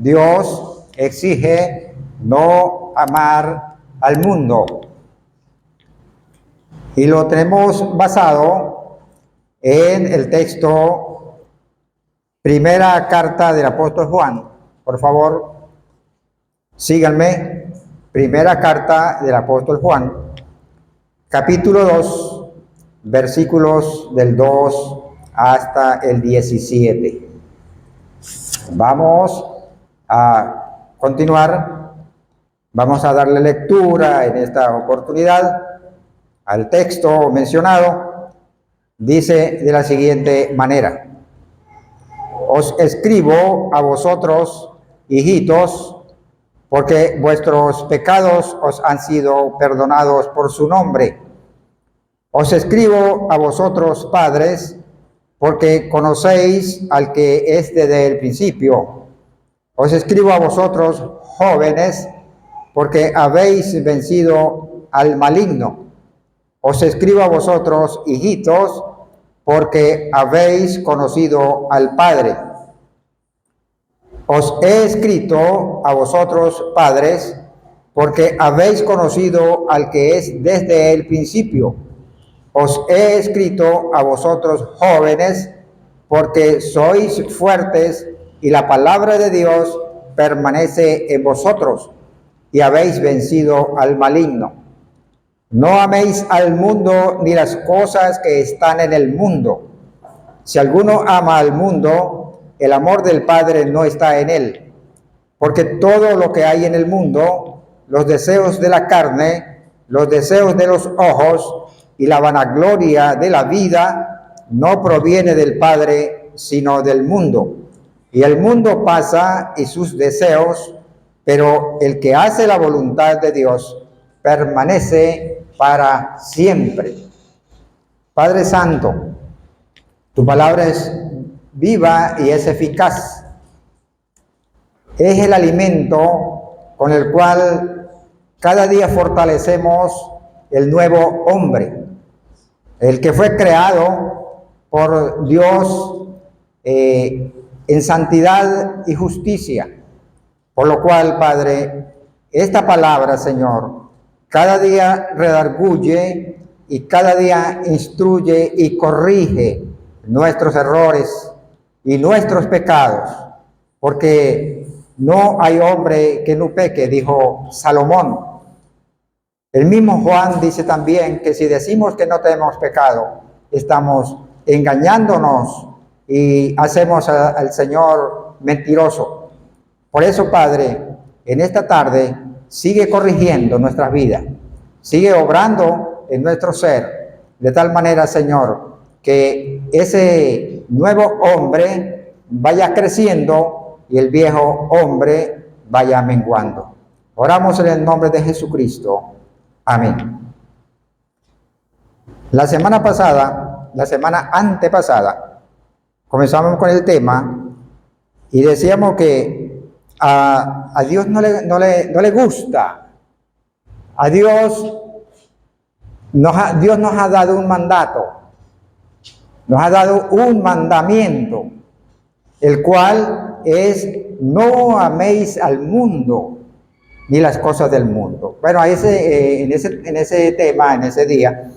Dios exige no amar al mundo. Y lo tenemos basado en el texto, primera carta del apóstol Juan. Por favor, síganme. Primera carta del apóstol Juan, capítulo 2, versículos del 2 hasta el 17. Vamos a continuar. Vamos a darle lectura en esta oportunidad al texto mencionado. Dice de la siguiente manera: os escribo a vosotros, hijitos, porque vuestros pecados os han sido perdonados por su nombre. Os escribo a vosotros, padres, porque conocéis al que es desde el principio. Os escribo a vosotros, jóvenes, porque habéis vencido al maligno. Os escribo a vosotros, hijitos, porque habéis conocido al Padre. Os he escrito a vosotros, padres, porque habéis conocido al que es desde el principio. Os he escrito a vosotros, jóvenes, porque sois fuertes y la palabra de Dios permanece en vosotros y habéis vencido al maligno. No améis al mundo ni las cosas que están en el mundo. Si alguno ama al mundo, el amor del Padre no está en él, porque todo lo que hay en el mundo, los deseos de la carne, los deseos de los ojos y la vanagloria de la vida, no proviene del Padre, sino del mundo. Y el mundo pasa y sus deseos, pero el que hace la voluntad de Dios permanece para siempre. Padre Santo, tu palabra es viva y es eficaz. Es el alimento con el cual cada día fortalecemos el nuevo hombre, el que fue creado por Dios en santidad y justicia. Por lo cual, Padre, esta palabra, Señor, cada día redarguye y cada día instruye y corrige nuestros errores y nuestros pecados, porque no hay hombre que no peque, dijo Salomón. El mismo Juan dice también que si decimos que no tenemos pecado, estamos engañándonos y hacemos al Señor mentiroso. Por eso, Padre, en esta tarde sigue corrigiendo nuestras vidas, sigue obrando en nuestro ser, de tal manera, Señor, que ese nuevo hombre vaya creciendo y el viejo hombre vaya menguando. Oramos en el nombre de Jesucristo. Amén. La semana antepasada, comenzamos con el tema y decíamos que a Dios no le gusta. A Dios nos ha dado un mandato. Nos ha dado un mandamiento, el cual es: no améis al mundo ni las cosas del mundo. Bueno, en ese tema, en ese día,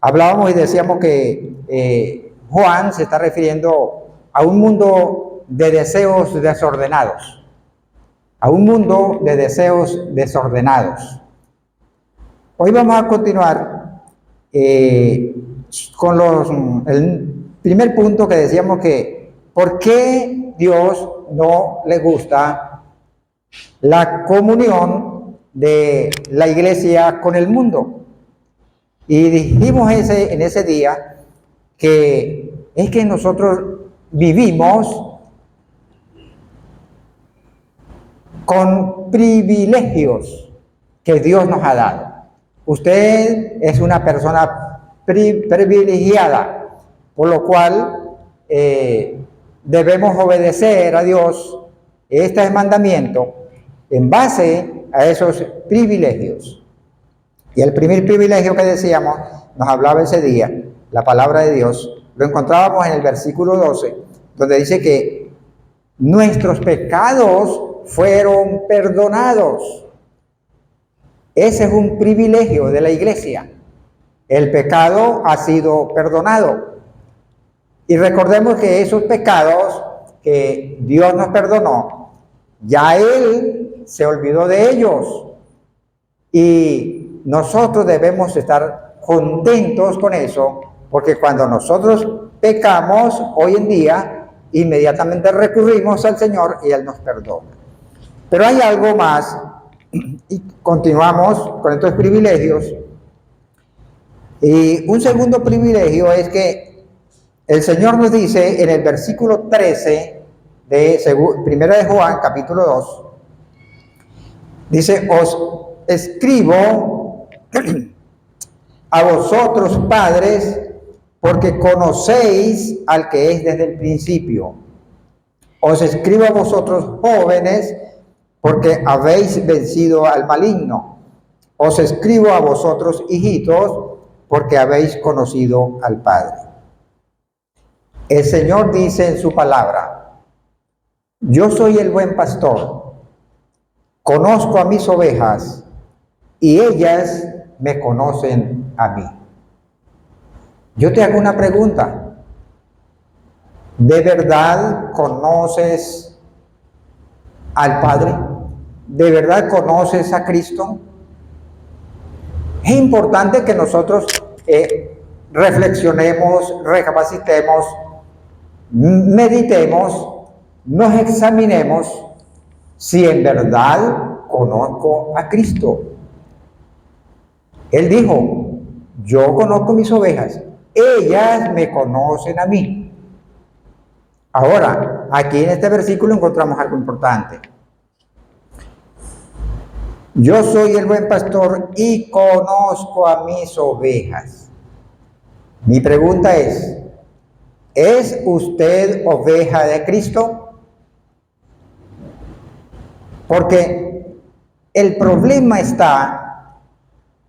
hablábamos y decíamos que Juan se está refiriendo a un mundo de deseos desordenados. A un mundo de deseos desordenados. Hoy vamos a continuar con el primer punto que decíamos que ¿por qué Dios no le gusta la comunión de la iglesia con el mundo? Y dijimos en ese día que es que nosotros vivimos con privilegios que Dios nos ha dado. Usted es una persona privilegiada, por lo cual debemos obedecer a Dios este mandamiento en base a esos privilegios. Y el primer privilegio que decíamos, nos hablaba ese día, la palabra de Dios, lo encontrábamos en el versículo 12, donde dice que nuestros pecados fueron perdonados. Ese es un privilegio de la iglesia. El pecado ha sido perdonado. Y recordemos que esos pecados que Dios nos perdonó, ya Él se olvidó de ellos. Y nosotros debemos estar contentos con eso, porque cuando nosotros pecamos hoy en día, inmediatamente recurrimos al Señor y Él nos perdona. Pero hay algo más, y continuamos con estos privilegios. Y un segundo privilegio es que el Señor nos dice en el versículo 13 de 1 de Juan, capítulo 2, dice: os escribo a vosotros, padres, porque conocéis al que es desde el principio. Os escribo a vosotros, jóvenes, porque habéis vencido al maligno. Os escribo a vosotros, hijitos, porque habéis conocido al Padre. El Señor dice en su palabra: yo soy el buen pastor, conozco a mis ovejas, y ellas me conocen a mí. Yo te hago una pregunta. ¿De verdad conoces al Padre? ¿De verdad conoces a Cristo? Es importante que nosotros reflexionemos, recapacitemos, meditemos, nos examinemos si en verdad conozco a Cristo. Él dijo: yo conozco mis ovejas, ellas me conocen a mí. Ahora, aquí en este versículo encontramos algo importante. Yo soy el buen pastor y conozco a mis ovejas. Mi pregunta ¿es usted oveja de Cristo? Porque el problema está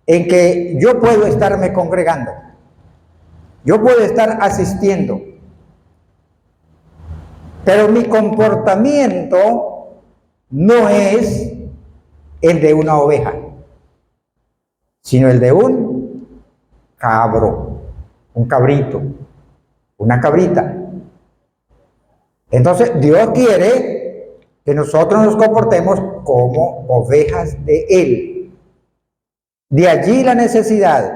en que yo puedo estarme congregando, yo puedo estar asistiendo, pero mi comportamiento no es el de una oveja, sino el de un cabro, un cabrito, una cabrita. Entonces Dios quiere que nosotros nos comportemos como ovejas de Él. De allí la necesidad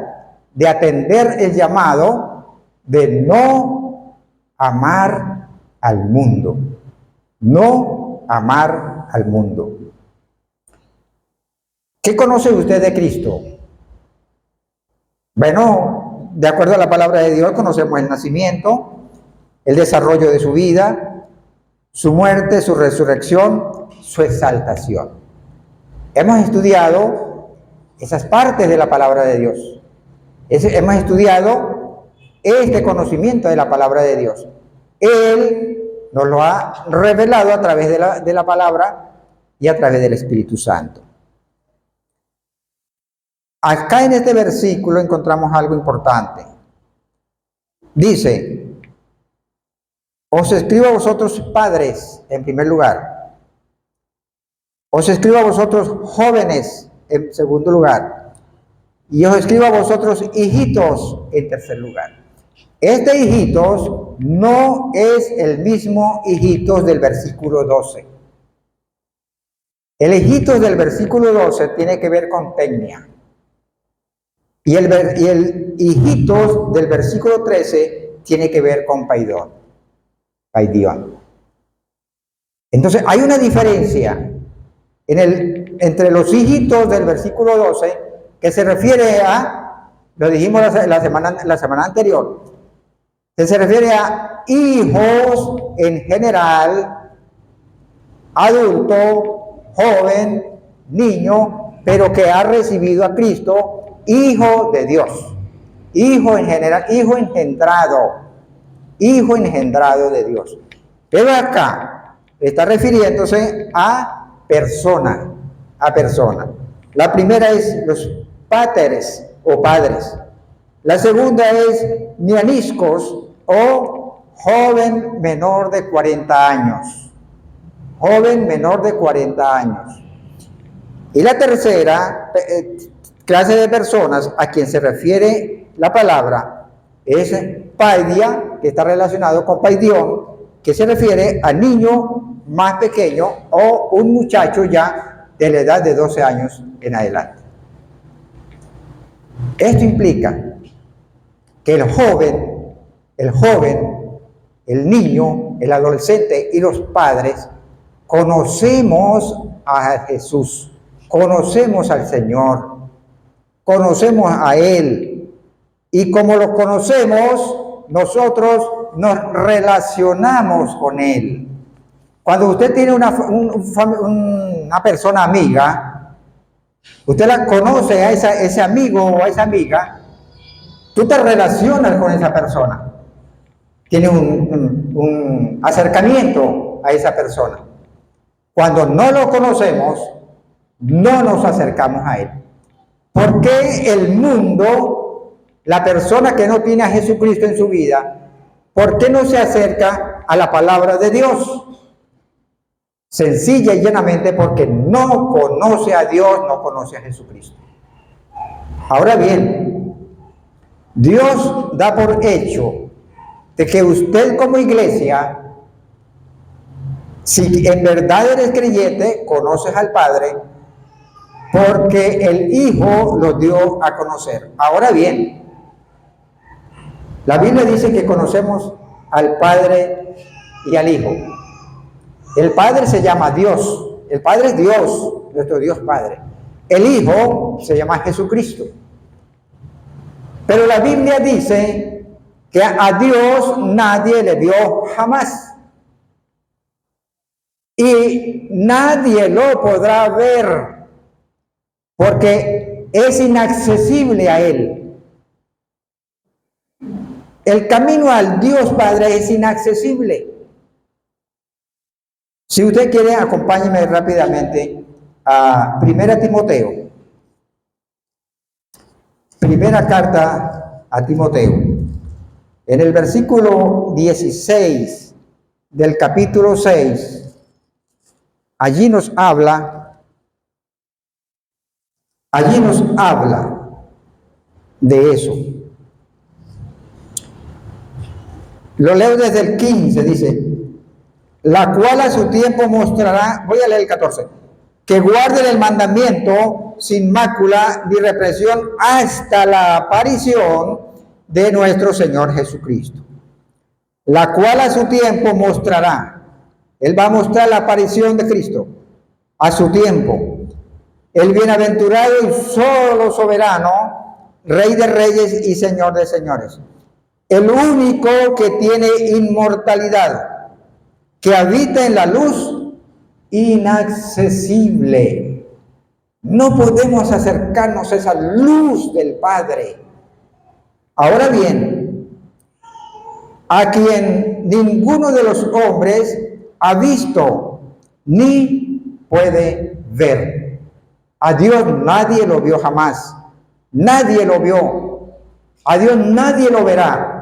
de atender el llamado de no amar al mundo. No amar al mundo. ¿Qué conoce usted de Cristo? Bueno, de acuerdo a la palabra de Dios, conocemos el nacimiento, el desarrollo de su vida, su muerte, su resurrección, su exaltación. Hemos estudiado esas partes de la palabra de Dios. Hemos estudiado este conocimiento de la palabra de Dios. Él nos lo ha revelado a través de la palabra y a través del Espíritu Santo. Acá en este versículo encontramos algo importante. Dice: os escribo a vosotros, padres, en primer lugar. Os escribo a vosotros, jóvenes, en segundo lugar. Y os escribo a vosotros, hijitos, en tercer lugar. Este hijitos no es el mismo hijitos del versículo 12. El hijitos del versículo 12 tiene que ver con tecnia. Y el hijitos del versículo 13 tiene que ver con paidión. Entonces hay una diferencia entre los hijitos del versículo 12, que se refiere a, lo dijimos la semana anterior, que se refiere a hijos en general, adulto, joven, niño, pero que ha recibido a Cristo, hijo de Dios, hijo en general, hijo engendrado de Dios. Pero acá está refiriéndose a persona. La primera es los pateres o padres. La segunda es nianiscos o joven menor de 40 años. joven menor de 40 años. Y la tercera clase de personas a quien se refiere la palabra es paidia, que está relacionado con paidión, que se refiere al niño más pequeño o un muchacho ya de la edad de 12 años en adelante. Esto implica que el joven, el niño, el adolescente y los padres conocemos a Jesús, conocemos al Señor, conocemos a Él, y como lo conocemos, nosotros nos relacionamos con Él. Cuando usted tiene una persona amiga, usted la conoce a ese amigo o a esa amiga, tú te relacionas con esa persona, tienes un acercamiento a esa persona. Cuando no lo conocemos, no nos acercamos a Él. ¿Por qué el mundo, la persona que no tiene a Jesucristo en su vida, por qué no se acerca a la palabra de Dios? Sencilla y llanamente porque no conoce a Dios, no conoce a Jesucristo. Ahora bien, Dios da por hecho de que usted como iglesia, si en verdad eres creyente, conoces al Padre, porque el Hijo lo dio a conocer. Ahora bien, la Biblia dice que conocemos al Padre y al Hijo. El Padre se llama Dios, el Padre es Dios, nuestro Dios Padre. El Hijo se llama Jesucristo. Pero la Biblia dice que a Dios nadie le vio jamás. Y nadie lo podrá ver, porque es inaccesible a Él. El camino al Dios Padre es inaccesible. Si usted quiere, acompáñeme rápidamente a 1 Timoteo. Primera carta a Timoteo. En el versículo 16 del capítulo 6, allí nos habla de eso. Lo leo desde el 15, dice, la cual a su tiempo mostrará, voy a leer el 14, que guarden el mandamiento sin mácula ni represión hasta la aparición de nuestro Señor Jesucristo, la cual a su tiempo mostrará. Él va a mostrar la aparición de Cristo a su tiempo. El bienaventurado y solo soberano, Rey de reyes y Señor de señores. El único que tiene inmortalidad, que habita en la luz inaccesible. No podemos acercarnos a esa luz del Padre. Ahora bien, a quien ninguno de los hombres ha visto ni puede ver. A Dios nadie lo vio jamás. Nadie lo vio. A Dios nadie lo verá.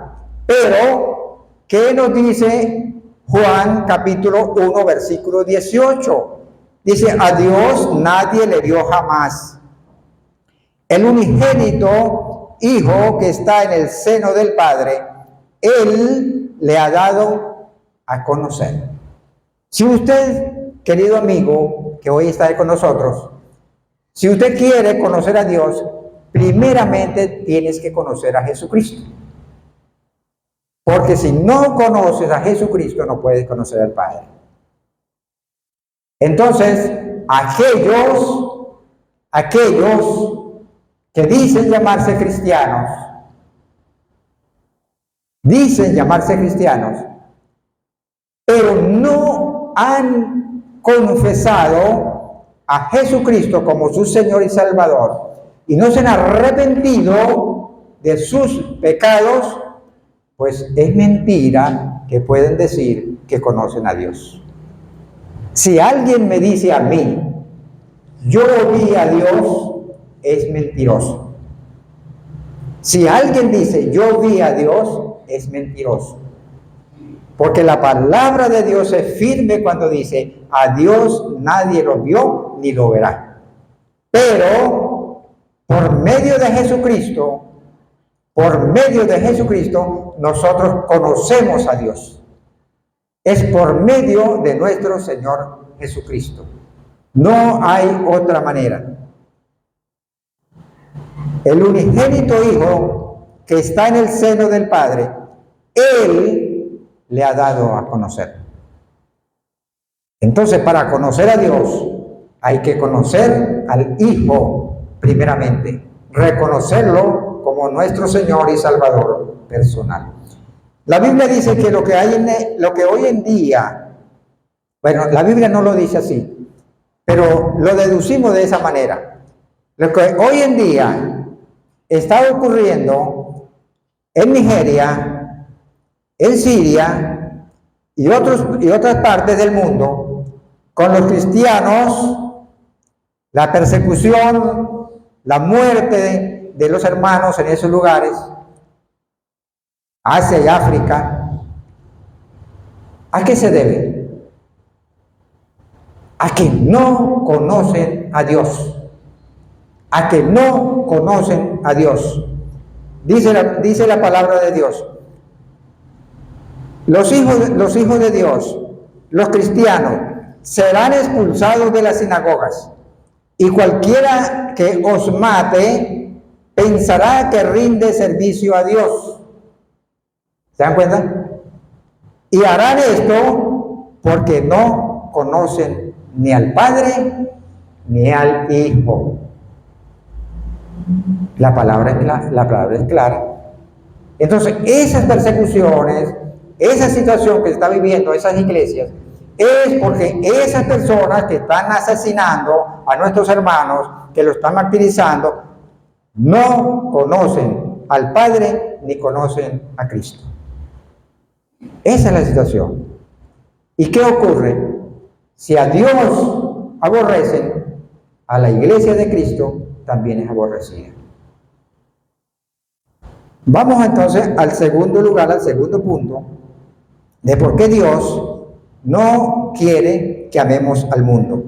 Pero, ¿qué nos dice Juan capítulo 1, versículo 18? Dice, a Dios nadie le vio jamás. El unigénito Hijo que está en el seno del Padre, Él le ha dado a conocer. Si usted, querido amigo, que hoy está con nosotros, si usted quiere conocer a Dios, primeramente tienes que conocer a Jesucristo. Porque si no conoces a Jesucristo, no puedes conocer al Padre. Entonces, aquellos que dicen llamarse cristianos, pero no han confesado a Jesucristo como su Señor y Salvador, y no se han arrepentido de sus pecados, pues es mentira que pueden decir que conocen a Dios. Si alguien me dice a mí, yo vi a Dios, es mentiroso. Si alguien dice, yo vi a Dios, es mentiroso. Porque la palabra de Dios es firme cuando dice, a Dios nadie lo vio ni lo verá. Pero por medio de Jesucristo, nosotros conocemos a Dios. Es por medio de nuestro Señor Jesucristo. No hay otra manera. El unigénito Hijo que está en el seno del Padre, Él le ha dado a conocer. Entonces, para conocer a Dios, hay que conocer al Hijo primeramente, reconocerlo como nuestro Señor y Salvador personal. La Biblia dice que lo que hoy en día, bueno, la Biblia no lo dice así, pero lo deducimos de esa manera. Lo que hoy en día está ocurriendo en Nigeria, en Siria y otras partes del mundo, con los cristianos, la persecución, la muerte de los hermanos en esos lugares, Asia y África, ¿a qué se debe? A que no conocen a Dios. A que no conocen a Dios. Dice la palabra de Dios. Los hijos de Dios, los cristianos, serán expulsados de las sinagogas. Y cualquiera que os mate pensará que rinde servicio a Dios. ¿Se dan cuenta? Y harán esto porque no conocen ni al Padre ni al Hijo. La palabra es clara. Entonces, esas persecuciones, esa situación que está viviendo esas iglesias, es porque esas personas que están asesinando a nuestros hermanos, que lo están martirizando, no conocen al Padre ni conocen a Cristo. Esa es la situación. ¿Y qué ocurre? Si a Dios aborrecen, a la iglesia de Cristo también es aborrecida. Vamos entonces al segundo lugar, al segundo punto, de por qué Dios no quiere que amemos al mundo.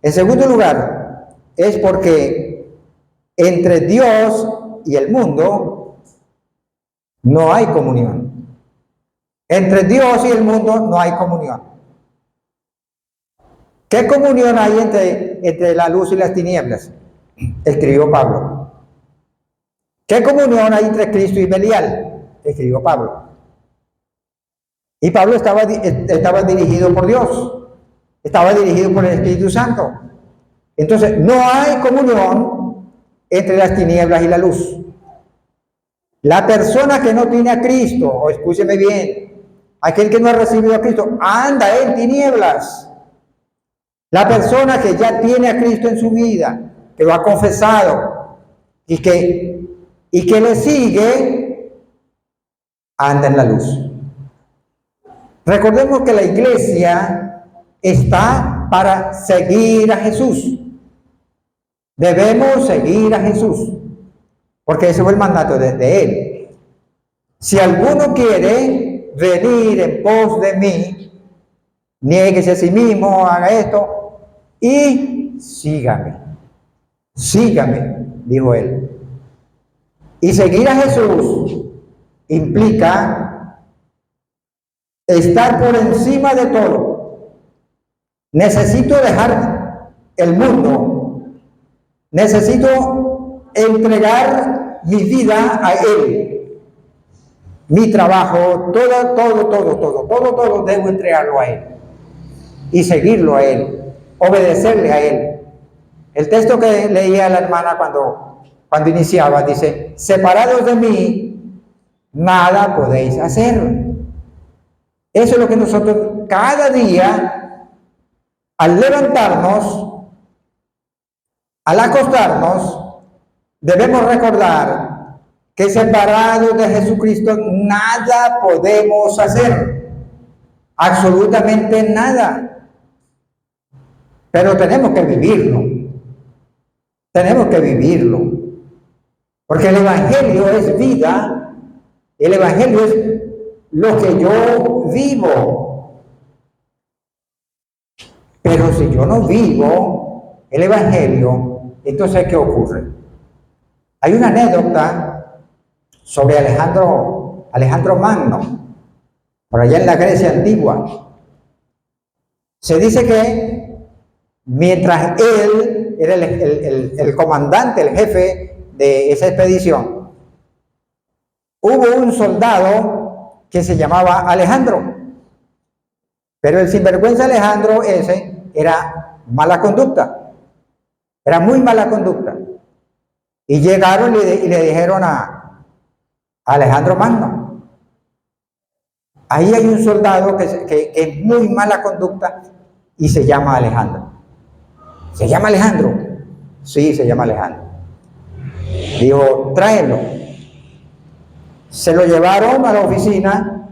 En segundo lugar, es porque entre Dios y el mundo no hay comunión. Entre Dios y el mundo no hay comunión. ¿Qué comunión hay entre la luz y las tinieblas? Escribió Pablo. ¿Qué comunión hay entre Cristo y Belial? Escribió Pablo. Y Pablo estaba dirigido por Dios, estaba dirigido por el Espíritu Santo. Entonces, no hay comunión entre las tinieblas y la luz. La persona que no tiene a Cristo, o escúcheme bien, aquel que no ha recibido a Cristo, anda en tinieblas. La persona que ya tiene a Cristo en su vida, que lo ha confesado y que le sigue, anda en la luz. Recordemos que la iglesia está para seguir a Jesús. Debemos seguir a Jesús, porque ese fue el mandato de Él. Si alguno quiere venir en pos de mí, niéguese a sí mismo, haga esto y sígame. Sígame, dijo Él. Y seguir a Jesús implica estar por encima de todo. Necesito dejar el mundo. Necesito entregar mi vida a Él. Mi trabajo, todo debo entregarlo a Él. Y seguirlo a Él. Obedecerle a Él. El texto que leía la hermana cuando iniciaba dice: separados de mí, nada podéis hacer. Eso es lo que nosotros cada día, al levantarnos, al acostarnos, debemos recordar que separados de Jesucristo nada podemos hacer, absolutamente nada. Pero tenemos que vivirlo, porque el Evangelio es vida, el Evangelio es lo que yo vivo. Pero si yo no vivo el Evangelio, entonces ¿qué ocurre? Hay una anécdota sobre Alejandro Magno, por allá en la Grecia antigua. Se dice que mientras él era el comandante, el jefe de esa expedición, hubo un soldado que se llamaba Alejandro, pero el sinvergüenza Alejandro ese era mala conducta, era muy mala conducta. Y llegaron y le dijeron a Alejandro Magno: ahí hay un soldado que es muy mala conducta y se llama Alejandro. ¿Se llama Alejandro? Sí, se llama Alejandro. Dijo: tráelo. Se lo llevaron a la oficina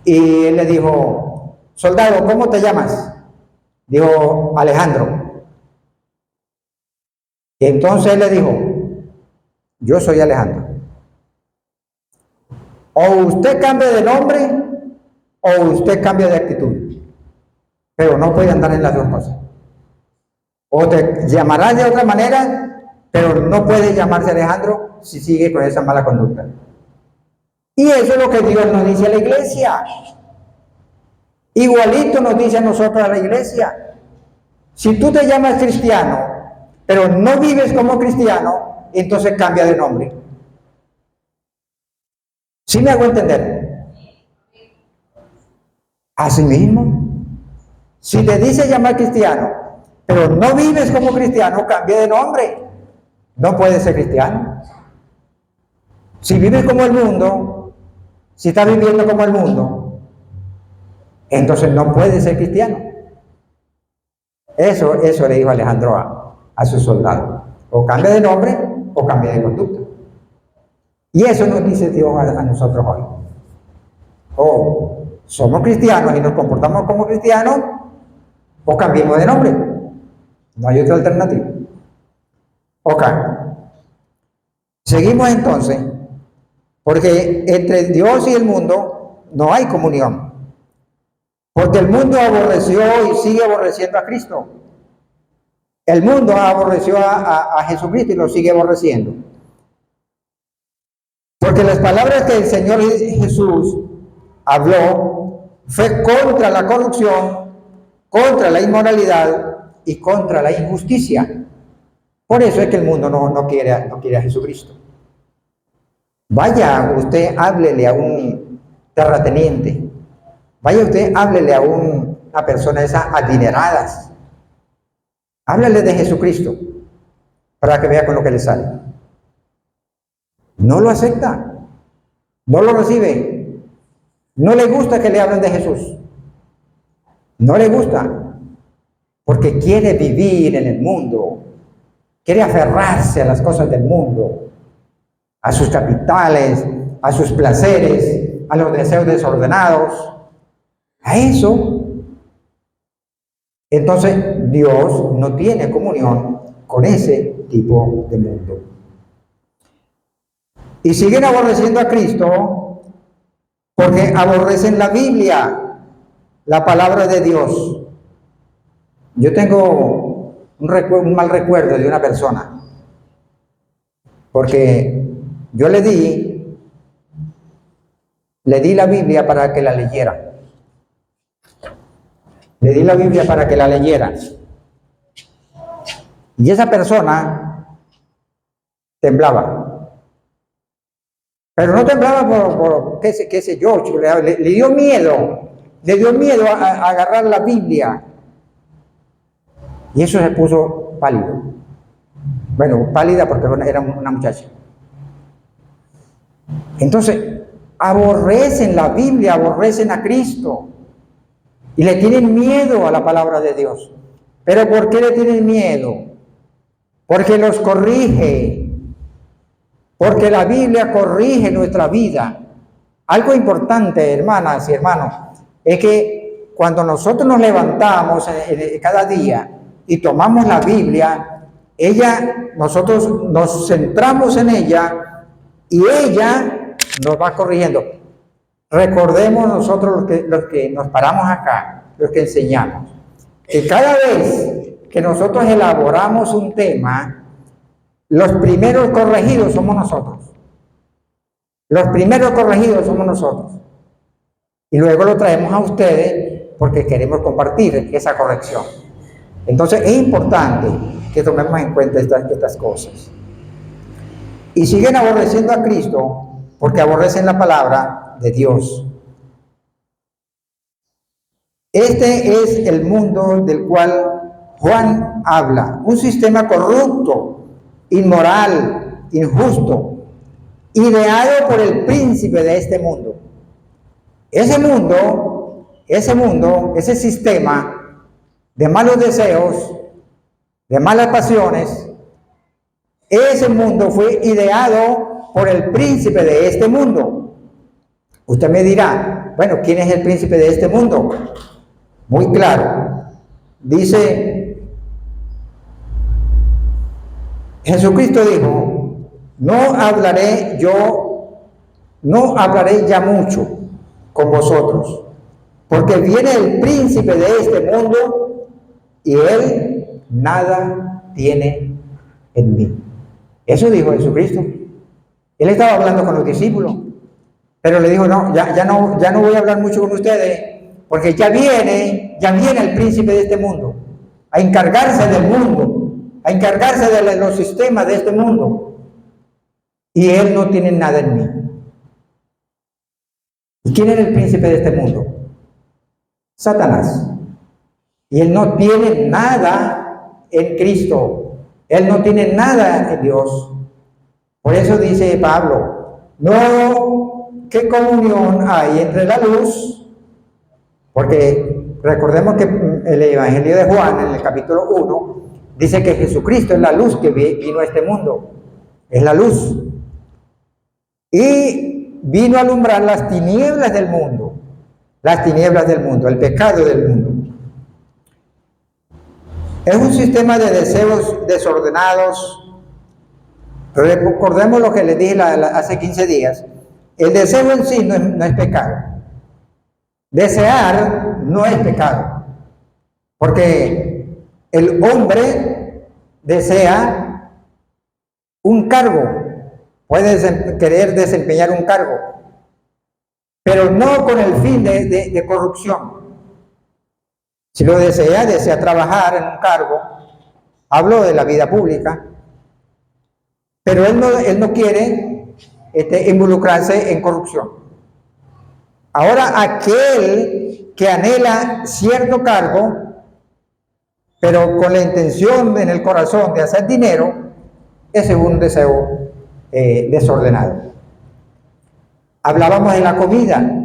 y él le dijo: soldado, ¿cómo te llamas? Dijo: Alejandro. Y entonces él le dijo: yo soy Alejandro. O usted cambia de nombre o usted cambia de actitud, pero no puede andar en las dos cosas. O te llamarás de otra manera, pero no puede llamarse Alejandro si sigue con esa mala conducta. Y eso es lo que Dios nos dice a la iglesia. Igualito nos dice a nosotros a la iglesia. Si tú te llamas cristiano, pero no vives como cristiano, entonces cambia de nombre. ¿Sí me hago entender? Así mismo, si te dice llamar cristiano, pero no vives como cristiano, cambia de nombre. No puedes ser cristiano. Si vives como el mundo, si estás viviendo como el mundo, entonces no puedes ser cristiano. Eso le dijo Alejandro a su soldado: o cambia de nombre o cambia de conducta. Y eso nos dice Dios a nosotros hoy. O somos cristianos y nos comportamos como cristianos, o cambiemos de nombre. No hay otra alternativa. Ok. Seguimos entonces, porque entre Dios y el mundo no hay comunión. Porque el mundo aborreció y sigue aborreciendo a Cristo. El mundo aborreció a Jesucristo y lo sigue aborreciendo. Porque las palabras que el Señor Jesús habló fue contra la corrupción, contra la inmoralidad y contra la injusticia. Por eso es que el mundo no quiere a Jesucristo. Vaya usted, háblele a un terrateniente. Vaya usted, háblele a una persona de esas adineradas. Háblele de Jesucristo para que vea con lo que le sale. No lo acepta, no lo recibe, no le gusta que le hablen de Jesús, no le gusta, porque quiere vivir en el mundo, quiere aferrarse a las cosas del mundo, a sus capitales, a sus placeres, a los deseos desordenados, a eso. Entonces Dios no tiene comunión con ese tipo de mundo. Y siguen aborreciendo a Cristo porque aborrecen la Biblia, la palabra de Dios. Yo tengo un mal recuerdo de una persona, porque yo le di la Biblia para que la leyera. Le di la Biblia para que la leyera. Y esa persona temblaba. Pero no temblaba por qué sé yo, le dio miedo. Le dio miedo a agarrar la Biblia. Y eso se puso pálido. Bueno, pálida porque era una muchacha. Entonces, aborrecen la Biblia, aborrecen a Cristo. Y le tienen miedo a la palabra de Dios. ¿Pero por qué le tienen miedo? Porque los corrige. Porque la Biblia corrige nuestra vida. Algo importante, hermanas y hermanos, es que cuando nosotros nos levantamos cada día y tomamos la Biblia, nosotros nos centramos en ella y ella nos va corrigiendo. recordemos nosotros los que nos paramos acá, los que enseñamos, que cada vez que nosotros elaboramos un tema, los primeros corregidos somos nosotros. Los primeros corregidos somos nosotros. Y luego lo traemos a ustedes porque queremos compartir esa corrección. Entonces es importante que tomemos en cuenta estas cosas. Y siguen aborreciendo a Cristo porque aborrecen la palabra de Dios. Este es el mundo del cual Juan habla, un sistema corrupto, inmoral, injusto, ideado por el príncipe de este mundo. Ese sistema de malos deseos, de malas pasiones, ese mundo fue ideado por el príncipe de este mundo. Usted me dirá, bueno, ¿quién es el príncipe de este mundo? Muy claro. Dice, Jesucristo dijo, no hablaré ya mucho con vosotros, porque viene el príncipe de este mundo y él nada tiene en mí. Eso dijo Jesucristo. Él estaba hablando con los discípulos, pero le dijo, no, ya no voy a hablar mucho con ustedes, porque ya viene el príncipe de este mundo a encargarse del mundo, a encargarse de los sistemas de este mundo, y él no tiene nada en mí. ¿Y quién era el príncipe de este mundo? Satanás. Y él no tiene nada en Cristo. Él no tiene nada en Dios. Por eso dice Pablo, no, ¿qué comunión hay entre la luz? Porque recordemos que el Evangelio de Juan, en el capítulo 1, dice que Jesucristo es la luz que vino a este mundo. Es la luz. Y vino a alumbrar las tinieblas del mundo, el pecado del mundo. Es un sistema de deseos desordenados. Recordemos lo que les dije hace 15 días. El deseo en sí no es pecado. Desear no es pecado. Porque el hombre desea un cargo. Puede querer desempeñar un cargo, pero no con el fin de corrupción. Si lo desea trabajar en un cargo, hablo de la vida pública, pero él no quiere involucrarse en corrupción. Ahora, aquel que anhela cierto cargo, pero con la intención en el corazón de hacer dinero, ese es un deseo desordenado. Hablábamos de la comida.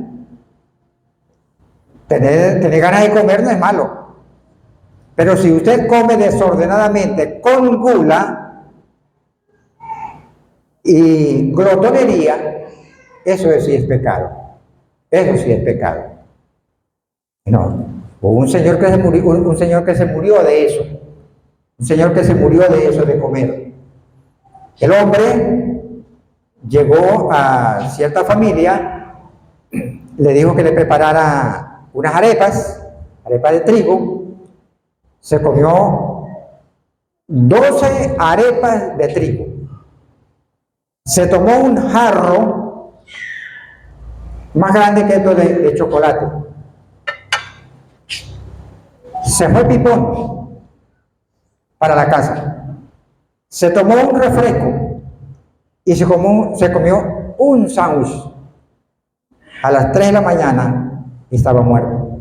Tener ganas de comer no es malo, pero si usted come desordenadamente con gula y glotonería, eso sí es pecado. Eso sí es pecado. No, hubo un señor que se murió de eso. Un señor que se murió de eso, de comer. El hombre llegó a cierta familia, le dijo que le preparara unas arepas de trigo, se comió 12 arepas de trigo, se tomó un jarro más grande que esto de chocolate, se fue pipón para la casa, se tomó un refresco y se comió un sándwich. A las 3 de la mañana estaba muerto.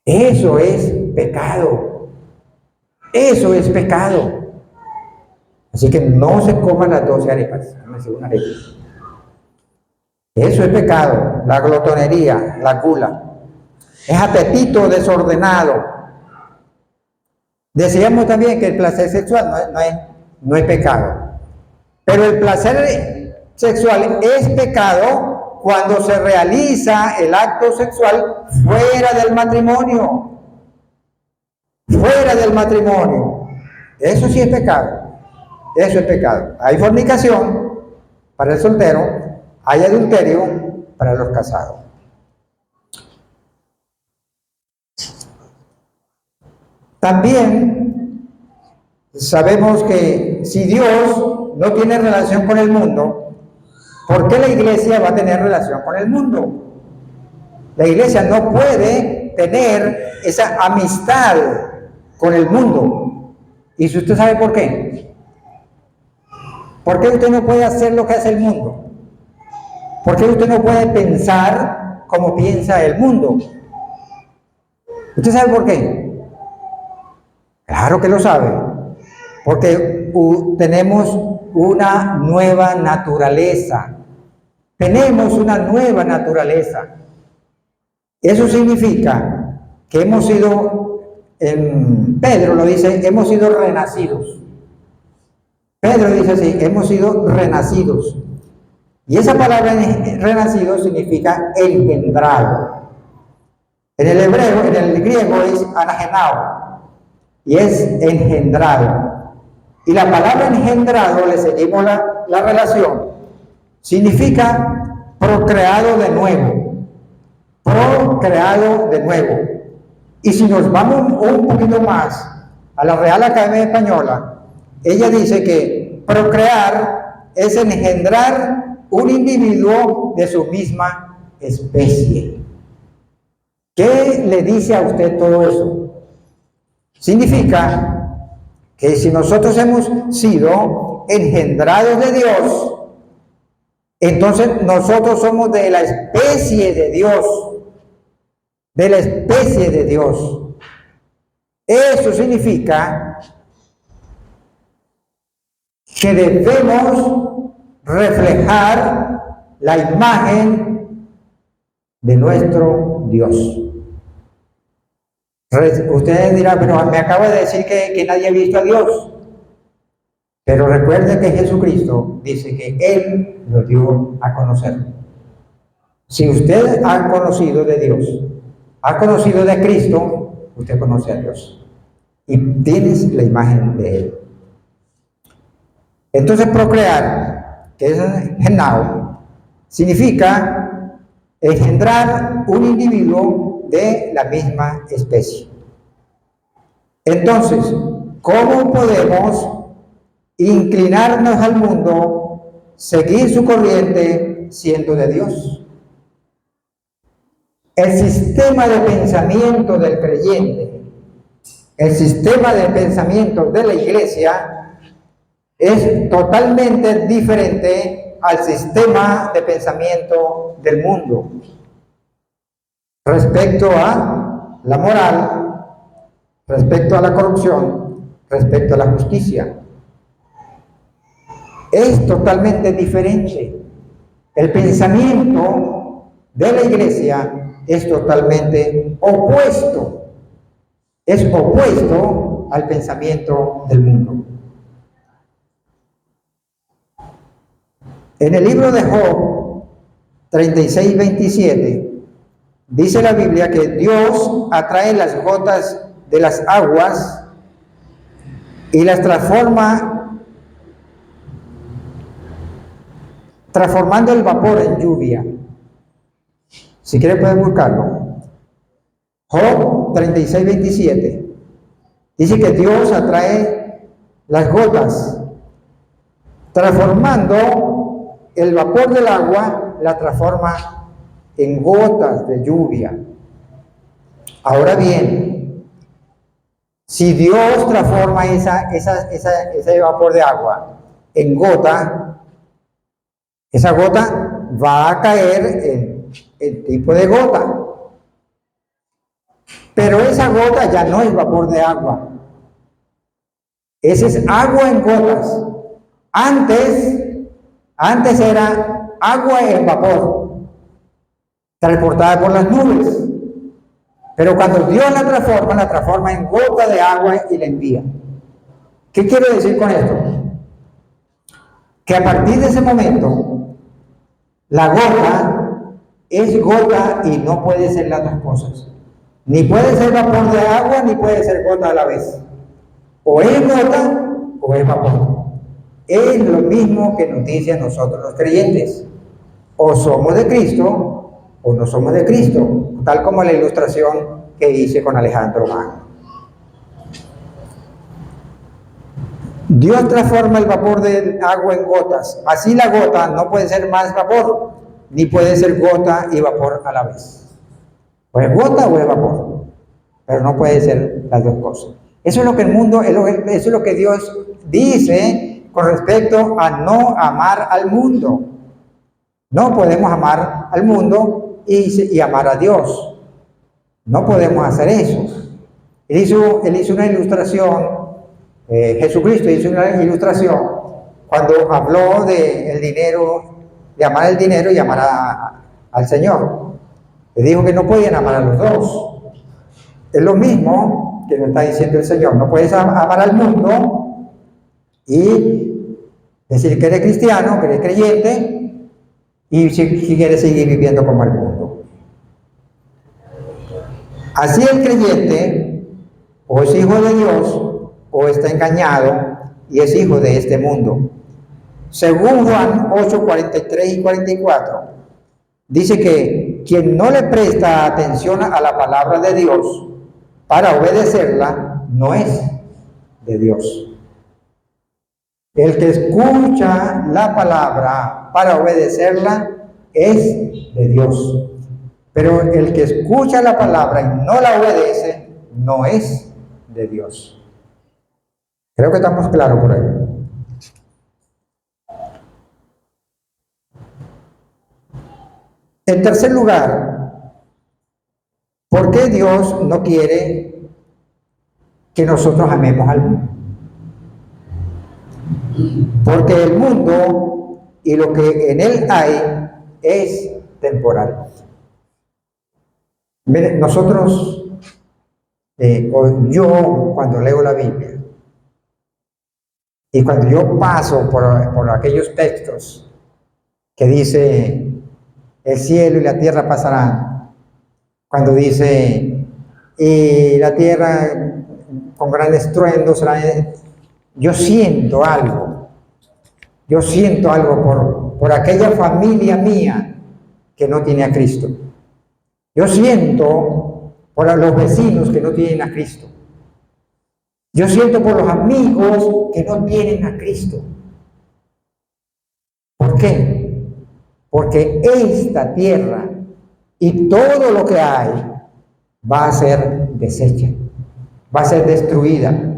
Eso es pecado. Eso es pecado. Así que no se coman las 12 arepas. Eso es pecado. La glotonería, la gula. Es apetito desordenado. Decíamos también que el placer sexual no es pecado. Pero el placer sexual es pecado cuando se realiza el acto sexual fuera del matrimonio. Fuera del matrimonio. Eso sí es pecado. Eso es pecado. Hay fornicación para el soltero, hay adulterio para los casados. También sabemos que si Dios no tiene relación con el mundo, ¿por qué la iglesia va a tener relación con el mundo? La iglesia no puede tener esa amistad con el mundo. ¿Y si usted sabe por qué? ¿Por qué usted no puede hacer lo que hace el mundo? ¿Por qué usted no puede pensar como piensa el mundo? ¿Usted sabe por qué? Claro que lo sabe. Porque tenemos una nueva naturaleza. Tenemos una nueva naturaleza. Eso significa que hemos sido, Pedro lo dice, hemos sido renacidos. Pedro dice así, hemos sido renacidos. Y esa palabra renacido significa engendrado. En el hebreo, en el griego es anagenao, y es engendrado. Y la palabra engendrado, le seguimos la relación, significa procreado de nuevo. Procreado de nuevo. Y si nos vamos un poquito más a la Real Academia Española, ella dice que procrear es engendrar un individuo de su misma especie. ¿Qué le dice a usted todo eso? Significa que si nosotros hemos sido engendrados de Dios, entonces nosotros somos de la especie de Dios. De la especie de Dios. Eso significa que debemos reflejar la imagen de nuestro Dios. Ustedes dirán, pero me acaba de decir que nadie ha visto a Dios. Pero recuerden que Jesucristo dice que Él lo dio a conocer. Si usted ha conocido de Dios, ha conocido de Cristo, usted conoce a Dios. Y tienes la imagen de Él. Entonces procrear, que es genao, significa engendrar un individuo de la misma especie. Entonces, ¿cómo podemos inclinarnos al mundo, seguir su corriente siendo de Dios? El sistema de pensamiento del creyente, el sistema de pensamiento de la iglesia es totalmente diferente al sistema de pensamiento del mundo respecto a la moral, respecto a la corrupción, respecto a la justicia. Es totalmente diferente. El pensamiento de la iglesia es totalmente opuesto. Es opuesto al pensamiento del mundo. En el libro de Job 36:27 dice la Biblia que Dios atrae las gotas de las aguas y las transformando el vapor en lluvia. Si quieren pueden buscarlo. Job 36:27 dice que Dios atrae las gotas, transformando el vapor del agua, la transforma en gotas de lluvia. Ahora bien, si Dios transforma ese vapor de agua en gota, esa gota va a caer en el tipo de gota. Pero esa gota ya no es vapor de agua. Esa es agua en gotas. Antes era agua en vapor, transportada por las nubes. Pero cuando Dios la transforma en gota de agua y la envía. ¿Qué quiero decir con esto? Que a partir de ese momento, la gota es gota y no puede ser las dos cosas. Ni puede ser vapor de agua, ni puede ser gota a la vez. O es gota o es vapor. Es lo mismo que nos dice a nosotros los creyentes. O somos de Cristo o no somos de Cristo, tal como la ilustración que hice con Alejandro Magno. Dios transforma el vapor del agua en gotas. Así la gota no puede ser más vapor, ni puede ser gota y vapor a la vez. O es gota o es vapor, pero no puede ser las dos cosas. Eso es lo que el mundo, eso es lo que Dios dice con respecto a no amar al mundo. No podemos amar al mundo y amar a Dios. No podemos hacer eso. Él hizo una ilustración, Jesucristo hizo una ilustración cuando habló del dinero, de amar el dinero y amar al Señor. Le dijo que no podían amar a los dos. Es lo mismo que nos está diciendo el Señor. No puedes amar al mundo y decir que eres cristiano, que eres creyente, y si quieres seguir viviendo como el mundo. Así el creyente o es hijo de Dios o está engañado y es hijo de este mundo. Según Juan 8, 43 y 44, dice que quien no le presta atención a la palabra de Dios para obedecerla, no es de Dios. El que escucha la palabra para obedecerla es de Dios. Pero el que escucha la palabra y no la obedece, no es de Dios. Creo que estamos claros por ahí. En tercer lugar, ¿por qué Dios no quiere que nosotros amemos al mundo? Porque el mundo y lo que en él hay es temporal. Miren, nosotros, o yo cuando leo la Biblia, y cuando yo paso por aquellos textos que dice el cielo y la tierra pasarán, cuando dice y la tierra con gran estruendo será, yo siento algo por aquella familia mía que no tiene a Cristo. Yo siento por los vecinos que no tienen a Cristo. Yo siento por los amigos que no tienen a Cristo. ¿Por qué? Porque esta tierra y todo lo que hay va a ser deshecha, va a ser destruida.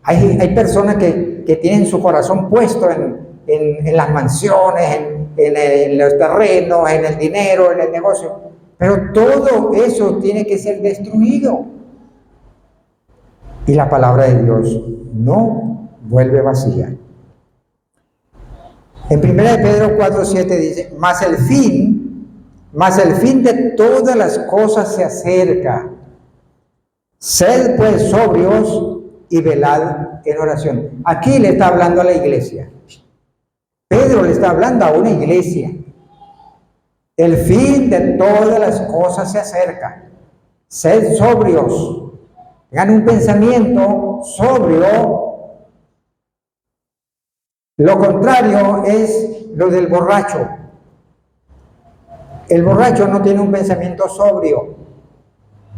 Hay personas que tienen su corazón puesto en las mansiones, en los terrenos, en el dinero, en el negocio, pero todo eso tiene que ser destruido. Y la palabra de Dios no vuelve vacía. En 1 Pedro 4:7 dice, mas el fin de todas las cosas se acerca. Sed pues sobrios y velad en oración. Aquí le está hablando a la iglesia. Pedro le está hablando a una iglesia. El fin de todas las cosas se acerca. Sed sobrios. Tengan un pensamiento sobrio. Lo contrario es lo del borracho. El borracho no tiene un pensamiento sobrio,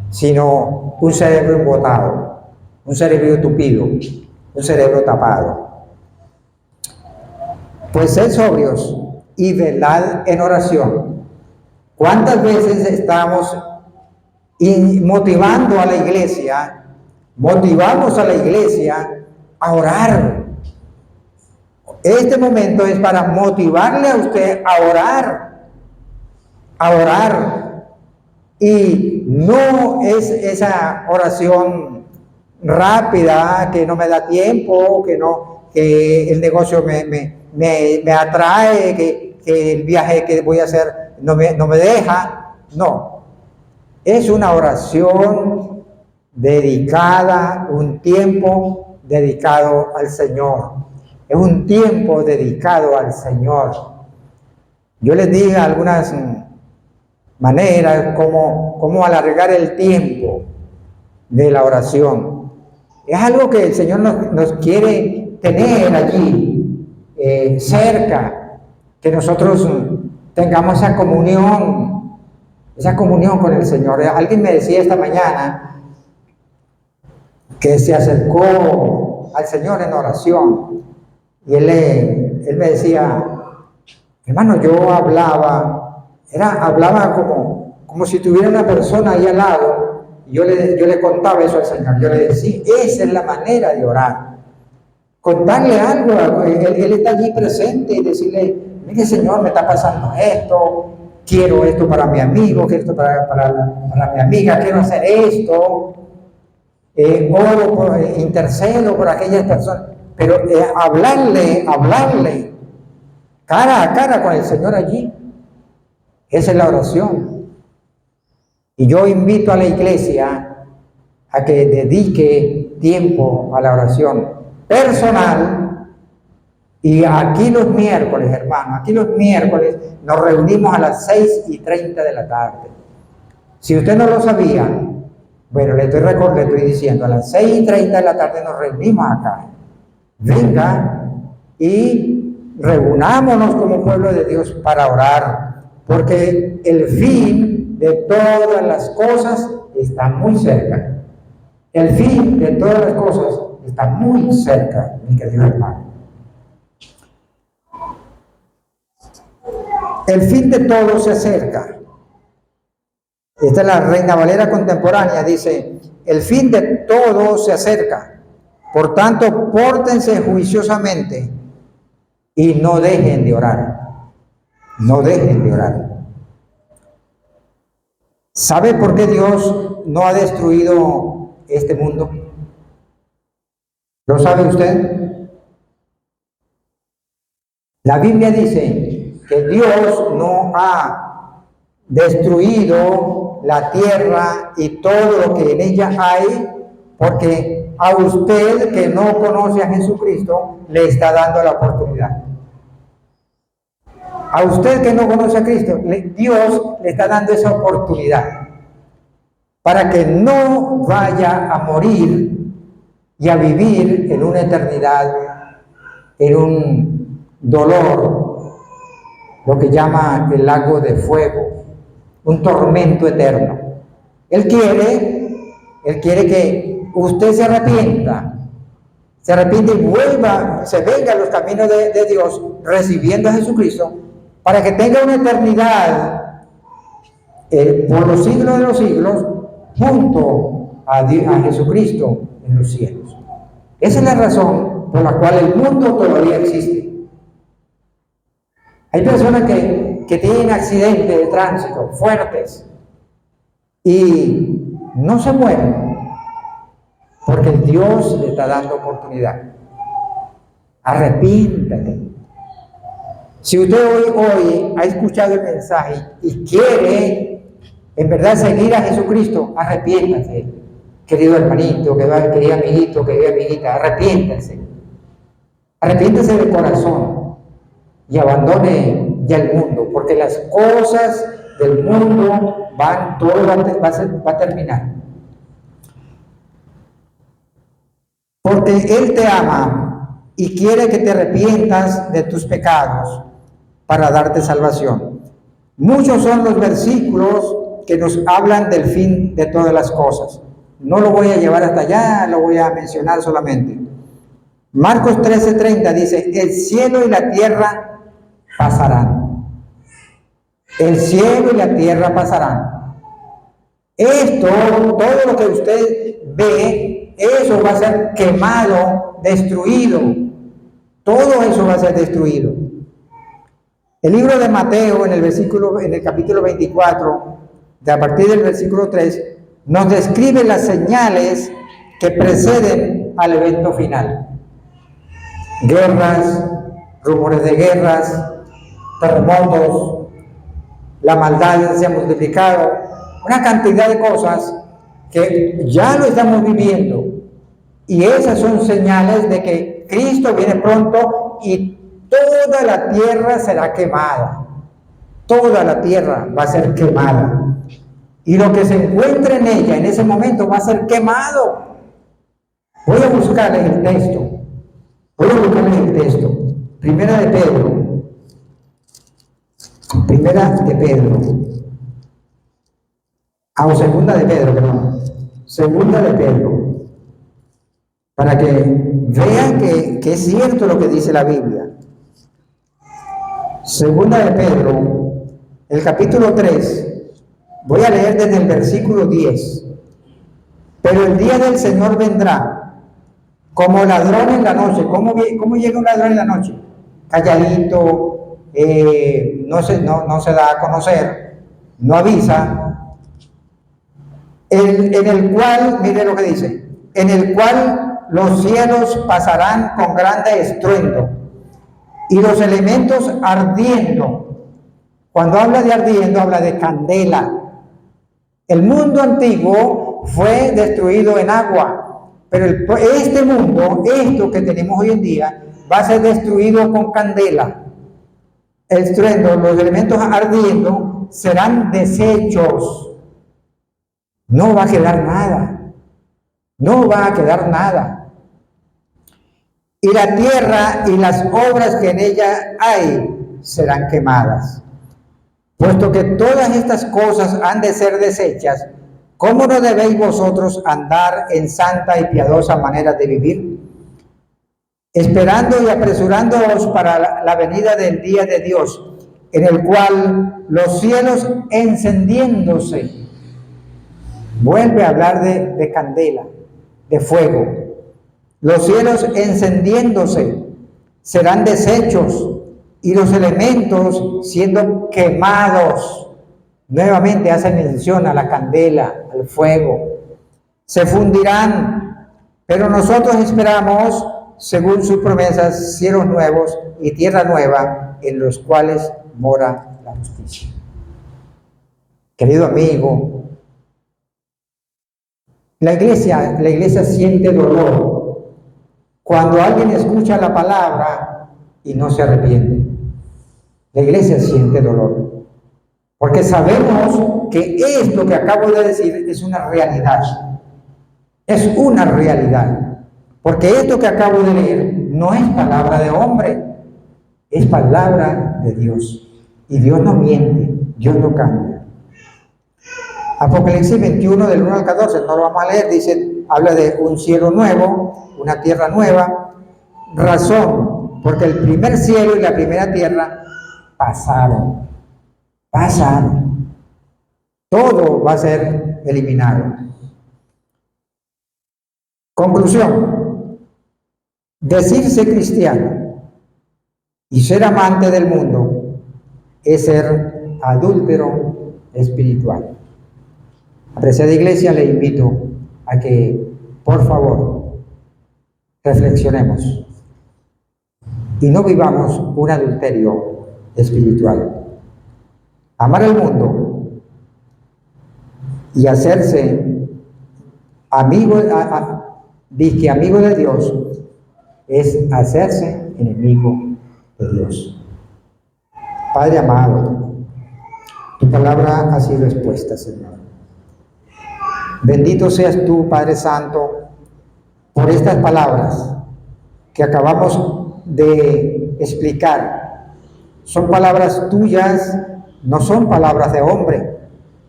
sino un cerebro embotado, un cerebro tupido, un cerebro tapado. Pues sed sobrios y velad en oración. ¿Cuántas veces estamos motivando a la iglesia? Motivamos a la iglesia a orar. Este momento es para motivarle a usted a orar. Y no es esa oración rápida, que no me da tiempo, que el negocio me atrae, que el viaje que voy a hacer no me deja. No, es una oración dedicada, un tiempo dedicado al Señor. Es un tiempo dedicado al Señor. Yo les dije algunas maneras cómo alargar el tiempo de la oración. Es algo que el Señor nos quiere tener allí, cerca, que nosotros tengamos esa comunión con el Señor. Alguien me decía esta mañana que se acercó al Señor en oración y él me decía, hermano, yo hablaba como si tuviera una persona ahí al lado. Yo le contaba eso al Señor. Yo le decía, esa es la manera de orar. Contarle algo, él está allí presente y decirle, mire Señor, me está pasando esto, quiero esto para mi amigo, quiero esto para mi amiga, quiero hacer esto, intercedo por aquellas personas, pero hablarle cara a cara con el Señor allí, esa es la oración. Y yo invito a la iglesia a que dedique tiempo a la oración personal. Y aquí los miércoles, hermano, nos reunimos a las 6:30 de la tarde. Si usted no lo sabía, bueno, le estoy diciendo, a las 6:30 de la tarde nos reunimos acá. Venga y reunámonos como pueblo de Dios para orar, porque el fin de todas las cosas está muy cerca. El fin de todas las cosas está muy cerca, mi querido hermano. El fin de todo se acerca. Esta es la Reina Valera contemporánea, dice, el fin de todo se acerca. Por tanto, pórtense juiciosamente y no dejen de orar. No dejen de orar. ¿Sabe por qué Dios no ha destruido este mundo? ¿Lo sabe usted? La Biblia dice que Dios no ha destruido la tierra y todo lo que en ella hay, porque a usted que no conoce a Jesucristo le está dando la oportunidad. A usted que no conoce a Cristo, Dios le está dando esa oportunidad para que no vaya a morir y a vivir en una eternidad, en un dolor, lo que llama el lago de fuego, un tormento eterno. Él quiere que usted se arrepienta y vuelva, se venga a los caminos de Dios, recibiendo a Jesucristo, para que tenga una eternidad por los siglos de los siglos, junto a Jesucristo en los cielos. Esa es la razón por la cual el mundo todavía existe. Hay personas que tienen accidentes de tránsito fuertes y no se mueren porque Dios le está dando oportunidad. Arrepiéntate. Si usted hoy ha escuchado el mensaje y quiere en verdad seguir a Jesucristo, arrepiéntase, querido hermanito, querido amiguito, querida amiguita, arrepiéntase. Arrepiéntase de corazón y abandone ya el mundo, porque las cosas del mundo todo va a terminar. Porque Él te ama y quiere que te arrepientas de tus pecados para darte salvación. Muchos son los versículos que nos hablan del fin de todas las cosas. No lo voy a llevar hasta allá, lo voy a mencionar solamente. Marcos 13:30 dice, el cielo y la tierra pasarán. El cielo y la tierra pasarán. Esto, todo lo que usted ve, eso va a ser quemado, destruido. Todo eso va a ser destruido. El libro de Mateo, en el capítulo 24, a partir del versículo 3, nos describe las señales que preceden al evento final. Guerras, rumores de guerras, terremotos, la maldad se ha multiplicado, una cantidad de cosas que ya lo estamos viviendo. Y esas son señales de que Cristo viene pronto y toda la tierra será quemada. Toda la tierra va a ser quemada. Y lo que se encuentre en ella en ese momento va a ser quemado. Voy a buscarles el texto. Primera de Pedro. Primera de Pedro, o segunda de Pedro, perdón, segunda de Pedro, para que vean que es cierto lo que dice la Biblia. Segunda de Pedro, el capítulo 3, voy a leer desde el versículo 10. Pero el día del Señor vendrá como ladrón en la noche. ¿Cómo llega un ladrón en la noche? Calladito, no se da a conocer, no avisa. En el cual, mire lo que dice, en el cual los cielos pasarán con grande estruendo y los elementos ardiendo. Cuando habla de ardiendo, habla de candela. El mundo antiguo fue destruido en agua, pero este mundo, esto que tenemos hoy en día, va a ser destruido con candela. El estruendo, los elementos ardiendo serán desechos. No va a quedar nada. No va a quedar nada. Y la tierra y las obras que en ella hay serán quemadas. Puesto que todas estas cosas han de ser deshechas, ¿cómo no debéis vosotros andar en santa y piadosa manera de vivir? Esperando y apresurándoos para la venida del día de Dios, en el cual los cielos encendiéndose, vuelve a hablar de candela, de fuego. Los cielos encendiéndose serán deshechos y los elementos siendo quemados. Nuevamente hace mención a la candela, al fuego. Se fundirán, pero nosotros esperamos, según sus promesas, cielos nuevos y tierra nueva en los cuales mora la justicia. Querido amigo, la iglesia siente dolor cuando alguien escucha la palabra y no se arrepiente. La iglesia siente dolor, porque sabemos que esto que acabo de decir es una realidad. Es una realidad. Porque esto que acabo de leer no es palabra de hombre, es palabra de Dios. Y Dios no miente, Dios no cambia. Apocalipsis 21, del 1 al 14, no lo vamos a leer, dice, habla de un cielo nuevo, una tierra nueva. Razón, porque el primer cielo y la primera tierra pasaron. Todo va a ser eliminado. Conclusión: decirse cristiano y ser amante del mundo es ser adúltero espiritual. Apreciada iglesia, le invito a que, por favor, reflexionemos y no vivamos un adulterio espiritual. Amar al mundo y hacerse amigo de Dios es hacerse enemigo de Dios. Padre amado, tu palabra ha sido expuesta, Señor. Bendito seas tú, Padre Santo, por estas palabras que acabamos de explicar. Son palabras tuyas, no son palabras de hombre.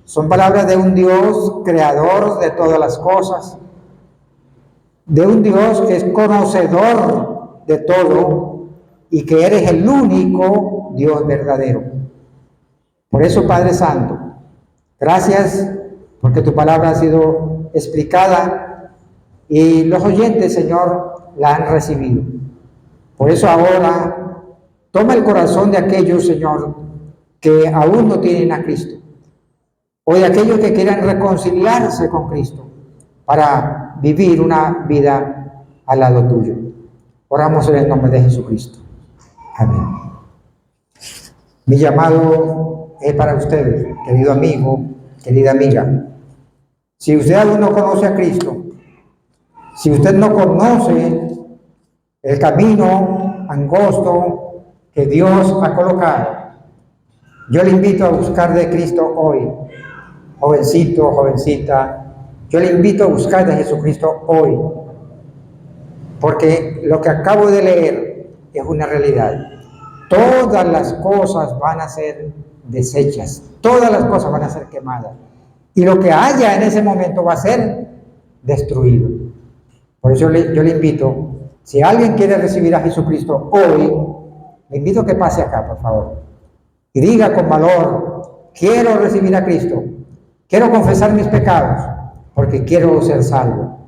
Son palabras de un Dios creador de todas las cosas, de un Dios que es conocedor de todo y que eres el único Dios verdadero. Por eso, Padre Santo, gracias porque tu palabra ha sido explicada y los oyentes, Señor, la han recibido. Por eso ahora toma el corazón de aquellos, Señor, que aún no tienen a Cristo, o de aquellos que quieran reconciliarse con Cristo para vivir una vida al lado tuyo. Oramos en el nombre de Jesucristo. Amén. Mi llamado es para ustedes, querido amigo, querida amiga. Si usted aún no conoce a Cristo, si usted no conoce el camino angosto que Dios ha colocado, yo le invito a buscar de Cristo hoy. Jovencito, jovencita, yo le invito a buscar de Jesucristo hoy, porque lo que acabo de leer es una realidad. Todas las cosas van a ser deshechas. Todas las cosas van a ser quemadas. Y lo que haya en ese momento va a ser destruido. Por eso yo le invito, si alguien quiere recibir a Jesucristo hoy, le invito a que pase acá, por favor. Y diga con valor, quiero recibir a Cristo. Quiero confesar mis pecados, porque quiero ser salvo.